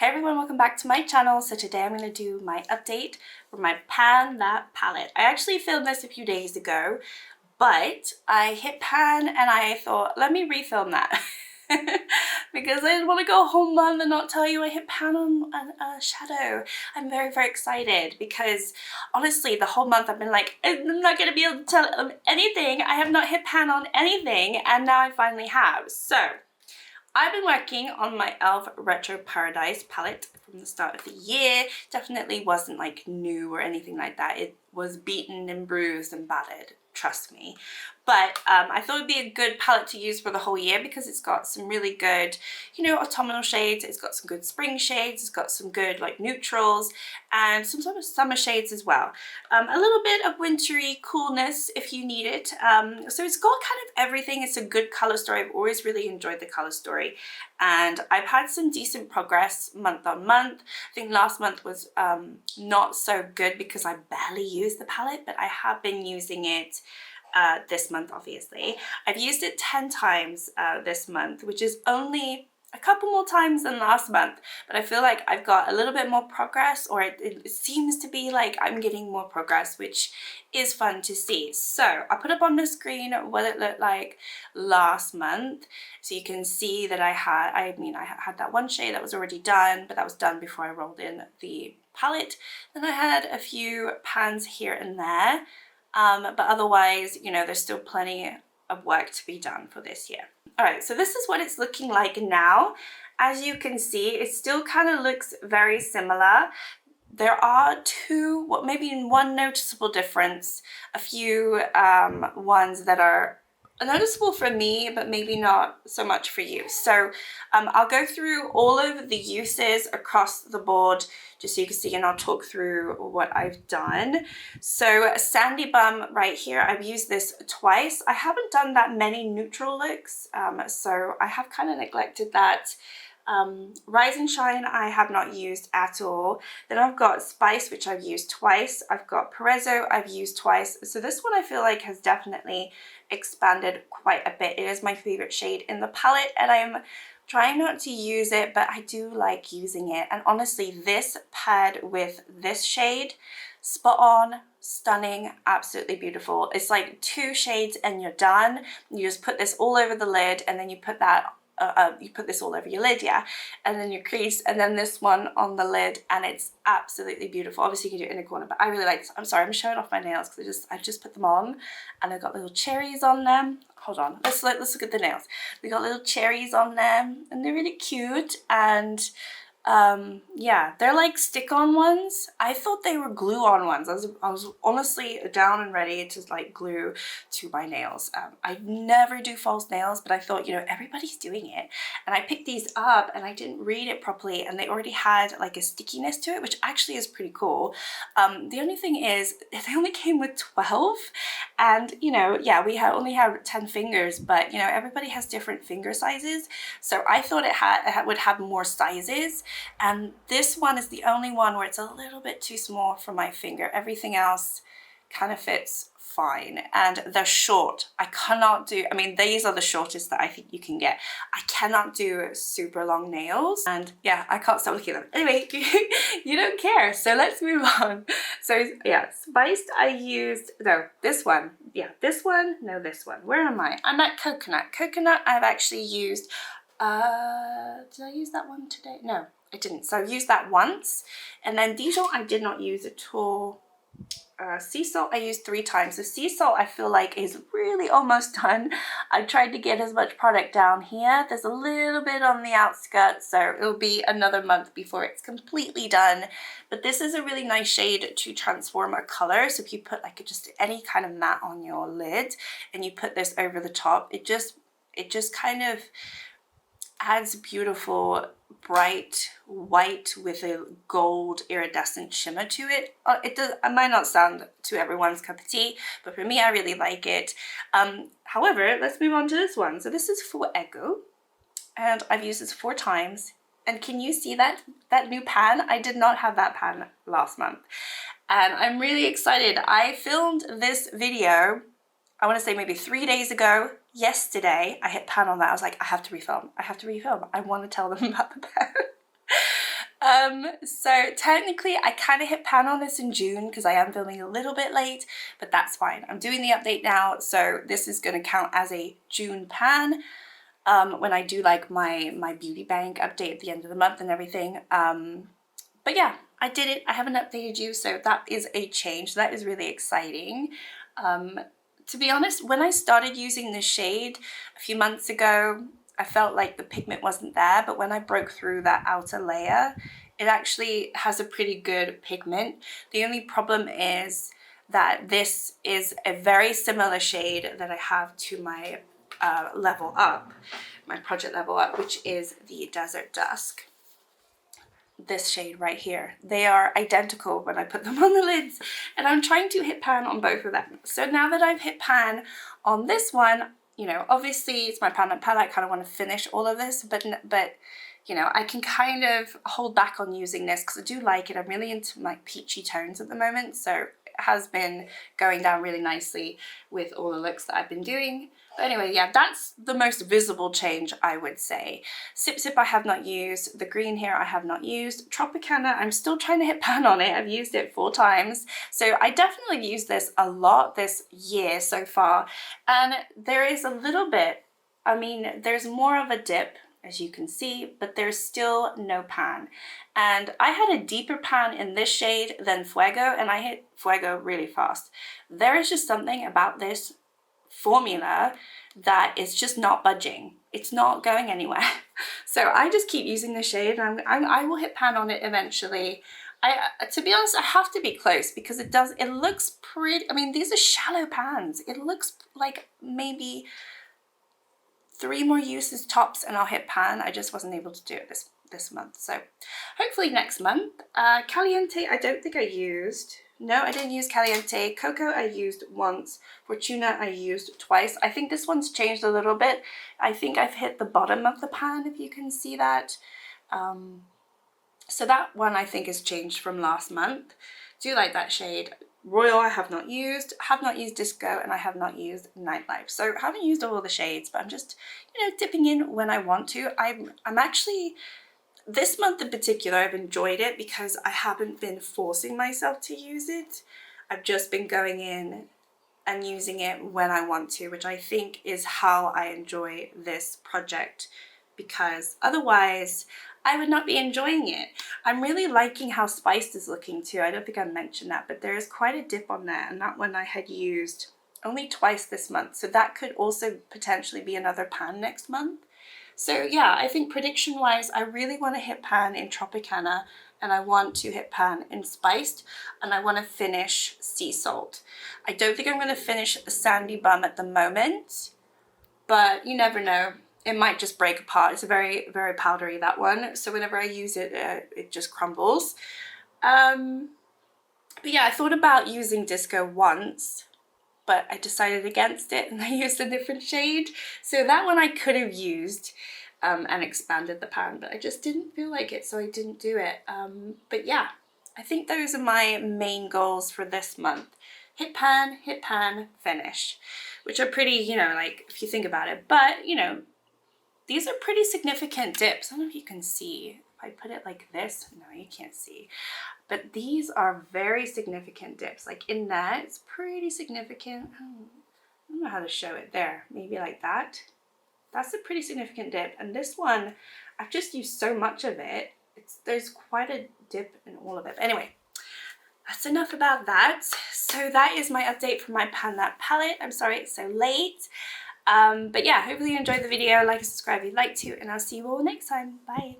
Hey everyone, welcome back to my channel. So today I'm going to do my update for my pan that palette. I actually filmed this a few days ago, but I hit pan and I thought, let me refilm that. Because I didn't want to go a whole month and not tell you I hit pan on a shadow. I'm very excited because honestly the whole month I've been like, I'm not going to be able to tell them anything. I have not hit pan on anything and now I finally have. So I've been working on my e.l.f. Retro Paradise palette from the start of the year. Definitely wasn't like new or anything like that. It was beaten and bruised and battered, trust me. But I thought it'd be a good palette to use for the whole year because it's got some really good, you know, autumnal shades. It's got some good spring shades. It's got some good like neutrals and some sort of summer shades as well. A little bit of wintry coolness if you need it. So it's got kind of everything. It's a good color story. I've always really enjoyed the color story. And I've had some decent progress month on month. I think last month was not so good because I barely used the palette, but I have been using it this month, obviously. I've used it 10 times this month, which is only a couple more times than last month, but I feel like I've got a little bit more progress, or it seems to be like I'm getting more progress, which is fun to see. So I put up on the screen what it looked like last month, so you can see that I had that one shade that was already done, but that was done before I rolled in the palette. Then I had a few pans here and there. But otherwise, you know, there's still plenty of work to be done for this year. All right, so this is what it's looking like now. As you can see, it still kind of looks very similar. There are maybe one noticeable difference, a few ones that are noticeable for me, but maybe not so much for you. So I'll go through all of the uses across the board just so you can see, and I'll talk through what I've done. So Sandy Bum right here, I've used this twice. I haven't done that many neutral looks, so I have kind of neglected that. Rise and Shine I have not used at all. Then I've got Spice, which I've used twice. I've got Perezzo I've used twice. So this one I feel like has definitely expanded quite a bit. It is my favorite shade in the palette and I'm trying not to use it, but I do like using it. And honestly, this paired with this shade, spot on, stunning, absolutely beautiful. It's like 2 shades and you're done. You just put this all over the lid and then you put that you put this all over your lid, yeah, and then your crease, and then this one on the lid, and it's absolutely beautiful. Obviously you can do it in a corner, but I really like this. I'm sorry, I'm showing off my nails because I just put them on and I've got little cherries on them. Hold on, let's look at the nails. We got little cherries on them and they're really cute. And yeah, they're like stick-on ones. I thought they were glue-on ones. I was honestly down and ready to like glue to my nails. I never do false nails, but I thought, you know, everybody's doing it. And I picked these up and I didn't read it properly and they already had like a stickiness to it, which actually is pretty cool. The only thing is they only came with 12 and, you know, yeah, we only have 10 fingers, but you know, everybody has different finger sizes. So I thought it would have more sizes. And this one is the only one where it's a little bit too small for my finger. Everything else kind of fits fine. And they're short. I cannot do, I mean, these are the shortest that I think you can get. I cannot do super long nails. And yeah, I can't stop looking at them. Anyway, you don't care. So let's move on. So yeah, Spiced I used, no, this one. Yeah, this one, no, this one. Where am I? I'm at Coconut. Coconut I've actually used, did I use that one today? No, I didn't. So I've used that once. And then Dijon I did not use at all. Sea Salt I used 3 times. So Sea Salt I feel like is really almost done. I tried to get as much product down here. There's a little bit on the outskirts, so it'll be another month before it's completely done. But this is a really nice shade to transform a color. So if you put like just any kind of matte on your lid and you put this over the top, it just kind of adds beautiful bright white with a gold iridescent shimmer to it. It might not sound to everyone's cup of tea, but for me I really like it. However, let's move on to this one. So this is Fuego and I've used this 4 times. And can you see that new pan? I did not have that pan last month and I'm really excited. I filmed this video, I want to say maybe 3 days ago. Yesterday, I hit pan on that. I was like, I have to refilm. I want to tell them about the pan. So technically I kind of hit pan on this in June because I am filming a little bit late, but that's fine. I'm doing the update now, so this is going to count as a June pan when I do like my beauty bank update at the end of the month and everything. But yeah, I did it. I haven't updated you, so that is a change. That is really exciting. To be honest, when I started using this shade a few months ago, I felt like the pigment wasn't there, but when I broke through that outer layer, it actually has a pretty good pigment. The only problem is that this is a very similar shade that I have to my Level Up, my project Level Up, which is the Desert Dusk. This shade right here. They are identical when I put them on the lids, and I'm trying to hit pan on both of them. So now that I've hit pan on this one, you know, obviously it's my pan and palette. I kind of want to finish all of this, but you know, I can kind of hold back on using this because I do like it. I'm really into my peachy tones at the moment, so it has been going down really nicely with all the looks that I've been doing. But anyway, yeah, that's the most visible change, I would say. Sip Sip I have not used. The green here I have not used. Tropicana, I'm still trying to hit pan on it. I've used it 4 times. So I definitely used this a lot this year so far. And there is a little bit, I mean, there's more of a dip, as you can see, but there's still no pan. And I had a deeper pan in this shade than Fuego, and I hit Fuego really fast. There is just something about this formula that is just not budging. It's not going anywhere. So I just keep using the shade, and I will hit pan on it eventually. To be honest, I have to be close because it looks pretty. I mean, these are shallow pans. It looks like maybe 3 more uses tops and I'll hit pan. I just wasn't able to do it this month. So hopefully next month. Caliente, I don't think I used. No, I didn't use Caliente. Cocoa I used once. Fortuna I used twice. I think this one's changed a little bit. I think I've hit the bottom of the pan, if you can see that. So that one I think has changed from last month. Do like that shade. Royal I have not used Disco, and I have not used Nightlife. So I haven't used all the shades, but I'm just, you know, dipping in when I want to. I'm actually, this month in particular, I've enjoyed it because I haven't been forcing myself to use it. I've just been going in and using it when I want to, which I think is how I enjoy this project, because otherwise I would not be enjoying it. I'm really liking how Spiced is looking too. I don't think I mentioned that, but there is quite a dip on there, and that one I had used only twice this month. So that could also potentially be another pan next month. So yeah, I think prediction wise, I really want to hit pan in Tropicana, and I want to hit pan in Spiced, and I want to finish Sea Salt. I don't think I'm going to finish Sandy Bum at the moment, but you never know. It might just break apart. It's a very, very powdery, that one. So whenever I use it, it just crumbles. But yeah, I thought about using Disco once, but I decided against it and I used a different shade. So that one I could have used and expanded the pan, but I just didn't feel like it, so I didn't do it. But yeah, I think those are my main goals for this month. Hit pan, finish. Which are pretty, you know, like, if you think about it. But, you know, these are pretty significant dips. I don't know if you can see. If I put it like this, no, you can't see. But these are very significant dips. Like in that, it's pretty significant. I don't know how to show it there. Maybe like that. That's a pretty significant dip. And this one, I've just used so much of it. There's quite a dip in all of it. But anyway, that's enough about that. So that is my update for my Pan That palette. I'm sorry it's so late. But yeah, hopefully you enjoyed the video. Like and subscribe if you'd like to, and I'll see you all next time. Bye.